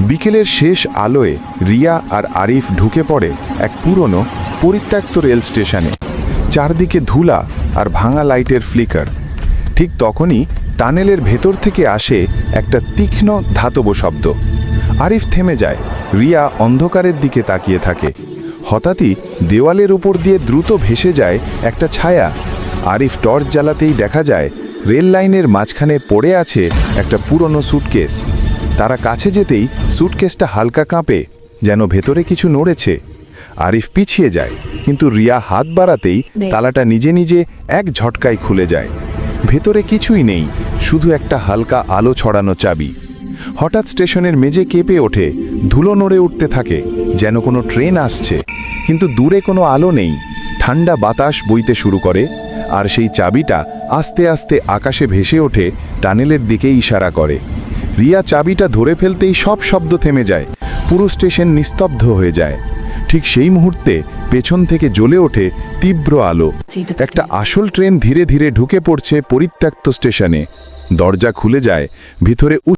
বিকেলের শেষ আলোয় রিয়া আর আরিফ ঢুকে পড়ে এক পুরনো পরিত্যক্ত রেল স্টেশনে। চারদিকে ধুলা আর ভাঙা লাইটের ফ্লিকার। ঠিক তখনই টানেলের ভেতর থেকে আসে একটা তীক্ষ্ণ ধাতব শব্দ। আরিফ থেমে যায়। রিয়া অন্ধকারের দিকে তাকিয়ে থাকে। হঠাৎই দেওয়ালের উপর দিয়ে দ্রুত ভেসে যায় একটা ছায়া। আরিফ টর্চ জ্বালাতেই দেখা যায় রেল লাইনের মাঝখানে পড়ে আছে একটা পুরনো স্যুটকেস। তারা কাছে যেতেই স্যুটকেসটা হালকা কাঁপে, যেন ভেতরে কিছু নড়েছে। আরিফ পিছিয়ে যায়, কিন্তু রিয়া হাত বাড়াতেই তালাটা নিজে নিজে এক ঝটকায় খুলে যায়। ভেতরে কিছুই নেই, শুধু একটা হালকা আলো ছড়ানো চাবি। হঠাৎ স্টেশনের মেঝে কেঁপে ওঠে, ধুলো নড়ে উঠতে থাকে, যেন কোনো ট্রেন আসছে। কিন্তু দূরে কোনো আলো নেই। ঠান্ডা বাতাস বইতে শুরু করে, আর সেই চাবিটা আস্তে আস্তে আকাশে ভেসে ওঠে, টানেলের দিকে ইশারা করে। রিয়া চাবিটা ধরে ফেলতেই সব শব্দ থেমে যায়। পুরো স্টেশন নিস্তব্ধ হয়ে যায়। ঠিক সেই মুহূর্তে পেছন থেকে জ্বলে ওঠে তীব্র আলো। একটা আসল ট্রেন ধীরে ধীরে ঢুকে পড়ছে পরিত্যক্ত স্টেশনে। দরজা খুলে যায়, ভিতরে